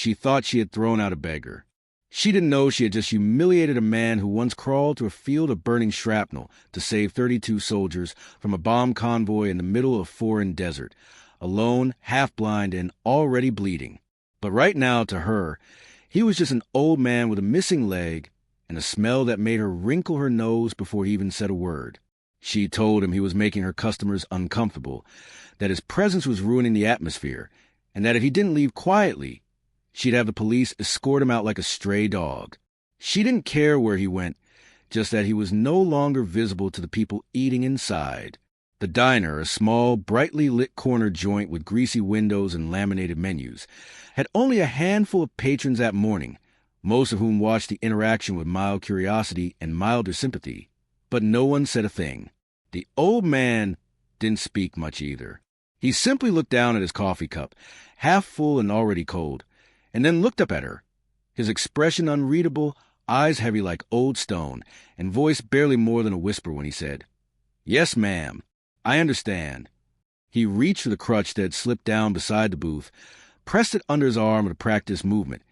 she thought she had thrown out a beggar. She didn't know she had just humiliated a man who once crawled to a field of burning shrapnel to save 32 soldiers from a bomb convoy in the middle of a foreign desert, alone, half-blind, and already bleeding. But right now, to her, he was just an old man with a missing leg and a smell that made her wrinkle her nose before he even said a word. She told him he was making her customers uncomfortable, that his presence was ruining the atmosphere, and that if he didn't leave quietly, she'd have the police escort him out like a stray dog. She didn't care where he went, just that he was no longer visible to the people eating inside. The diner, a small, brightly lit corner joint with greasy windows and laminated menus, had only a handful of patrons that morning, most of whom watched the interaction with mild curiosity and milder sympathy. But no one said a thing. The old man didn't speak much either. He simply looked down at his coffee cup, half full and already cold, and then looked up at her, his expression unreadable, eyes heavy like old stone, and voice barely more than a whisper when he said, "Yes, ma'am, I understand." He reached for the crutch that had slipped down beside the booth, pressed it under his arm to practice movement,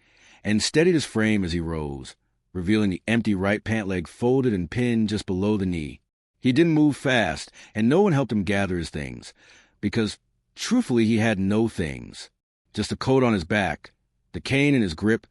and steadied his frame as he rose, revealing the empty right pant leg folded and pinned just below the knee. He didn't move fast, and no one helped him gather his things, because, truthfully, he had no things. Just a coat on his back, the cane in his grip,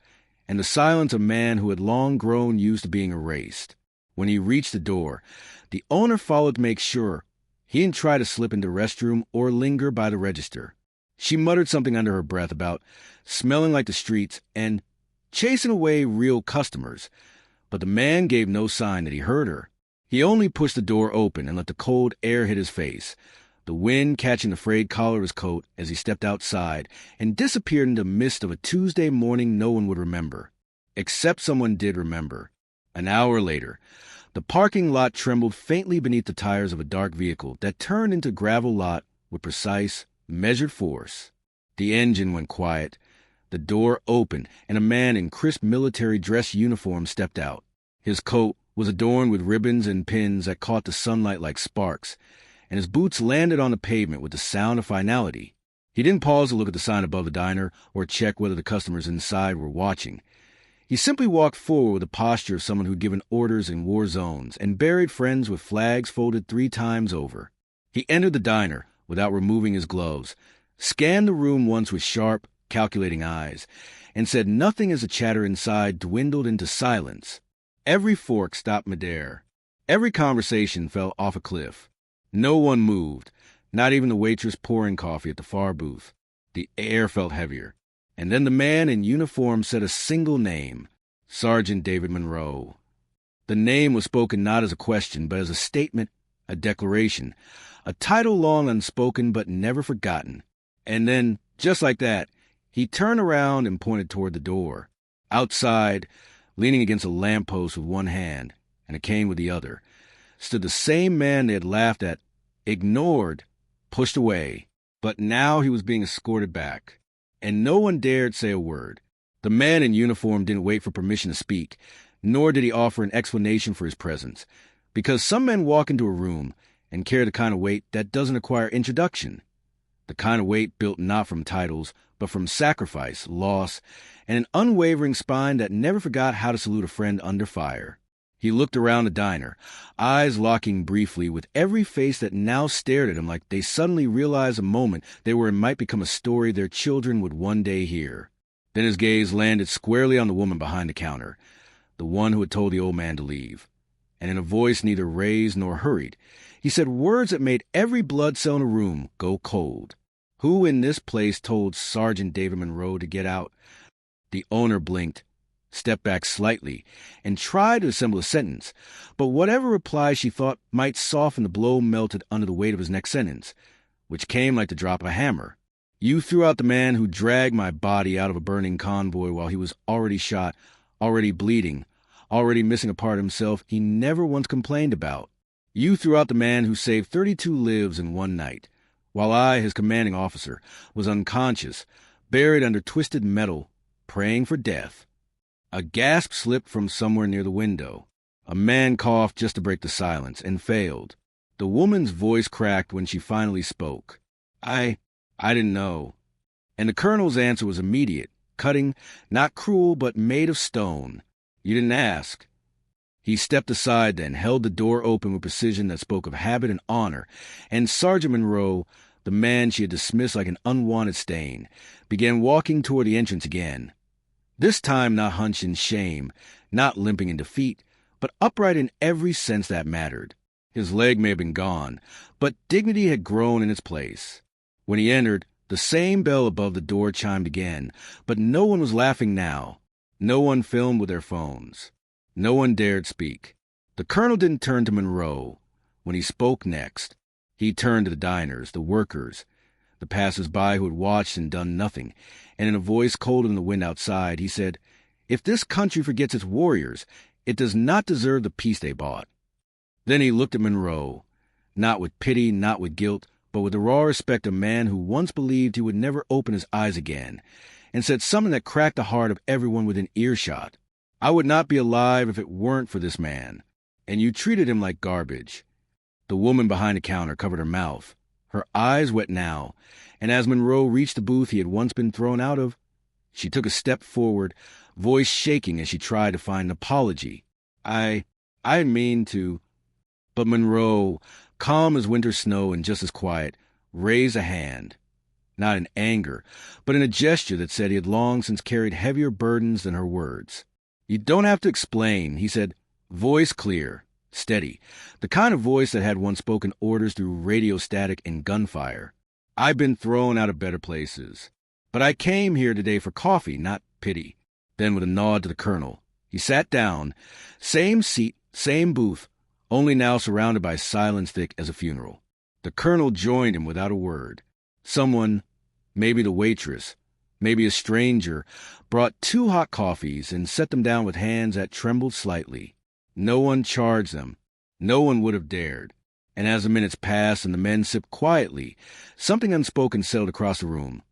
and the silence of a man who had long grown used to being erased. When he reached the door, the owner followed to make sure he didn't try to slip into the restroom or linger by the register. She muttered something under her breath about smelling like the streets and chasing away real customers, but the man gave no sign that he heard her. He only pushed the door open and let the cold air hit his face, the wind catching the frayed collar of his coat as he stepped outside and disappeared into the mist of a Tuesday morning no one would remember. Except someone did remember. An hour later, the parking lot trembled faintly beneath the tires of a dark vehicle that turned into a gravel lot with precise, measured force. The engine went quiet, the door opened, and a man in crisp military dress uniform stepped out. His coat was adorned with ribbons and pins that caught the sunlight like sparks, and his boots landed on the pavement with the sound of finality. He didn't pause to look at the sign above the diner or check whether the customers inside were watching. He simply walked forward with the posture of someone who'd given orders in war zones and buried friends with flags folded 3 times over. He entered the diner without removing his gloves, scanned the room once with sharp, calculating eyes, and said nothing as the chatter inside dwindled into silence. Every fork stopped midair. Every conversation fell off a cliff. No one moved, not even the waitress pouring coffee at the far booth. The air felt heavier. And then the man in uniform said a single name, Sergeant David Monroe. The name was spoken not as a question, but as a statement, a declaration, a title long unspoken but never forgotten. And then, just like that, he turned around and pointed toward the door. Outside, leaning against a lamppost with one hand and a cane with the other, stood the same man they had laughed at, ignored, pushed away. But now he was being escorted back, and no one dared say a word. The man in uniform didn't wait for permission to speak, nor did he offer an explanation for his presence, because some men walk into a room and carry the kind of weight that doesn't require introduction, the kind of weight built not from titles, but from sacrifice, loss, and an unwavering spine that never forgot how to salute a friend under fire. He looked around the diner, eyes locking briefly with every face that now stared at him like they suddenly realized a moment they were in might become a story their children would one day hear. Then his gaze landed squarely on the woman behind the counter, the one who had told the old man to leave. And in a voice neither raised nor hurried, he said words that made every blood cell in the room go cold. Who in this place told Sergeant David Monroe to get out? The owner blinked, stepped back slightly, and tried to assemble a sentence, but whatever reply she thought might soften the blow melted under the weight of his next sentence, which came like the drop of a hammer. "You threw out the man who dragged my body out of a burning convoy while he was already shot, already bleeding, already missing a part of himself he never once complained about. You threw out the man who saved 32 lives in one night, while I, his commanding officer, was unconscious, buried under twisted metal, praying for death." A gasp slipped from somewhere near the window. A man coughed just to break the silence, and failed. The woman's voice cracked when she finally spoke. I didn't know." And the colonel's answer was immediate, Cutting, not cruel, but made of stone. You didn't ask. He stepped aside then, held the door open with precision that spoke of habit and honor, and Sergeant Monroe, the man she had dismissed like an unwanted stain, began walking toward the entrance again. This time not hunched in shame, not limping in defeat, but upright in every sense that mattered. His leg may have been gone, but dignity had grown in its place. When he entered, the same bell above the door chimed again, but no one was laughing now. No one filmed with their phones. No one dared speak. The colonel didn't turn to Monroe. When he spoke next, he turned to the diners, the workers, the passers-by who had watched and done nothing, and in a voice colder than the wind outside, he said, "If this country forgets its warriors, it does not deserve the peace they bought." Then he looked at Monroe, not with pity, not with guilt, but with the raw respect of a man who once believed he would never open his eyes again, and said something that cracked the heart of everyone within earshot. "I would not be alive if it weren't for this man, and you treated him like garbage." The woman behind the counter covered her mouth, her eyes wet now, and as Monroe reached the booth he had once been thrown out of, she took a step forward, voice shaking as she tried to find an apology. I mean to..." But Monroe, calm as winter snow and just as quiet, raised a hand, not in anger, but in a gesture that said he had long since carried heavier burdens than her words. "You don't have to explain," he said, voice clear, steady, the kind of voice that had once spoken orders through radio static and gunfire. "I've been thrown out of better places. But I came here today for coffee, not pity." Then with a nod to the colonel, he sat down, same seat, same booth, only now surrounded by silence thick as a funeral. The colonel joined him without a word. Someone, maybe the waitress, maybe a stranger, brought 2 hot coffees and set them down with hands that trembled slightly. No one charged them. No one would have dared. And as the minutes passed and the men sipped quietly, something unspoken settled across the room.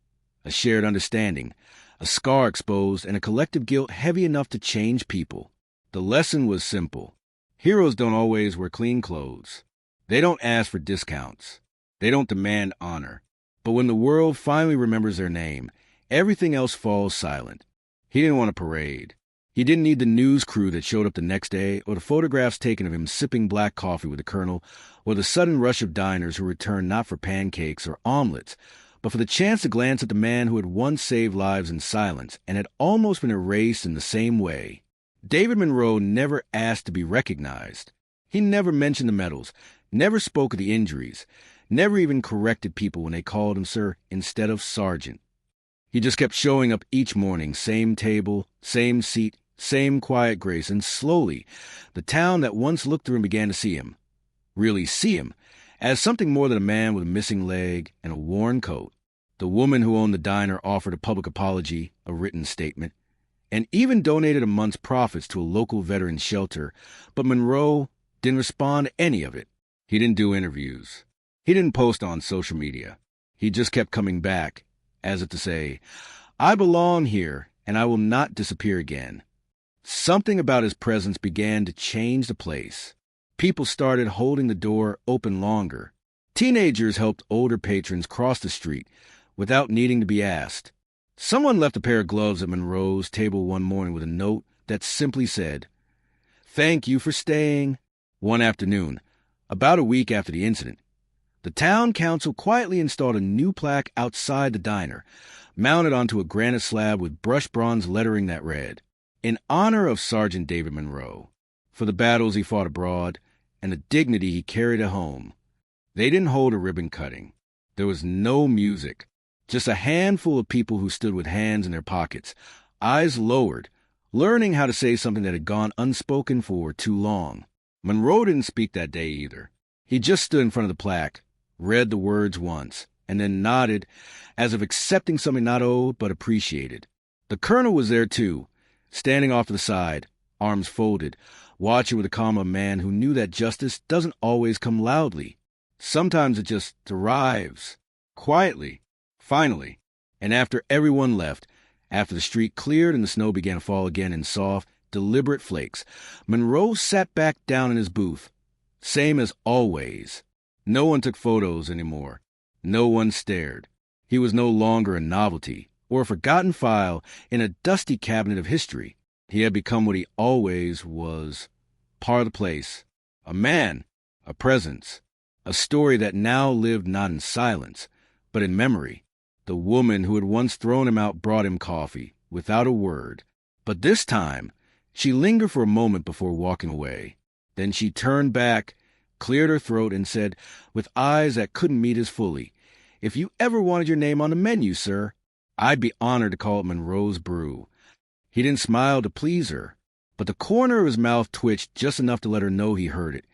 A shared understanding, a scar exposed, and a collective guilt heavy enough to change people. The lesson was simple. Heroes don't always wear clean clothes. They don't ask for discounts. They don't demand honor. But when the world finally remembers their name, everything else falls silent. He didn't want a parade. He didn't need the news crew that showed up the next day, or the photographs taken of him sipping black coffee with the colonel, or the sudden rush of diners who returned not for pancakes or omelets, but for the chance to glance at the man who had once saved lives in silence and had almost been erased in the same way. David Monroe never asked to be recognized. He never mentioned the medals, never spoke of the injuries, never even corrected people when they called him sir instead of sergeant. He just kept showing up each morning, same table, same seat, same quiet grace, and slowly, the town that once looked through him began to see him, really see him, as something more than a man with a missing leg and a worn coat. The woman who owned the diner offered a public apology, a written statement, and even donated a month's profits to a local veterans shelter, but Monroe didn't respond to any of it. He didn't do interviews. He didn't post on social media. He just kept coming back, as if to say, "I belong here, and I will not disappear again." Something about his presence began to change the place. People started holding the door open longer. Teenagers helped older patrons cross the street without needing to be asked. Someone left a pair of gloves at Monroe's table one morning with a note that simply said, "Thank you for staying." One afternoon, about a week after the incident, the town council quietly installed a new plaque outside the diner, mounted onto a granite slab with brushed bronze lettering that read, "In honor of Sergeant David Monroe, for the battles he fought abroad and the dignity he carried at home." They didn't hold a ribbon cutting. There was no music. Just a handful of people who stood with hands in their pockets, eyes lowered, learning how to say something that had gone unspoken for too long. Monroe didn't speak that day either. He just stood in front of the plaque, read the words once, and then nodded as if accepting something not owed but appreciated. The colonel was there too, standing off to the side, arms folded, watching with the calm of a man who knew that justice doesn't always come loudly. Sometimes it just arrives, quietly. Finally, and after everyone left, after the street cleared and the snow began to fall again in soft, deliberate flakes, Monroe sat back down in his booth. Same as always. No one took photos anymore. No one stared. He was no longer a novelty, or a forgotten file in a dusty cabinet of history. He had become what he always was, part of the place, a man, a presence, a story that now lived not in silence, but in memory. The woman who had once thrown him out brought him coffee, without a word. But this time, she lingered for a moment before walking away. Then she turned back, cleared her throat, and said, with eyes that couldn't meet his fully, "If you ever wanted your name on the menu, sir, I'd be honored to call it Monroe's Brew." He didn't smile to please her, but the corner of his mouth twitched just enough to let her know he heard it,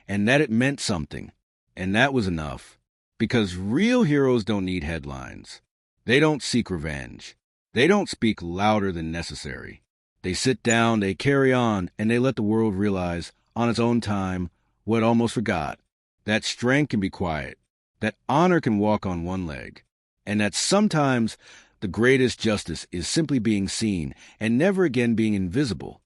and that it meant something. And that was enough. Because real heroes don't need headlines. They don't seek revenge. They don't speak louder than necessary. They sit down, they carry on, and they let the world realize, on its own time, what it almost forgot. That strength can be quiet. That honor can walk on one leg. And that sometimes the greatest justice is simply being seen and never again being invisible.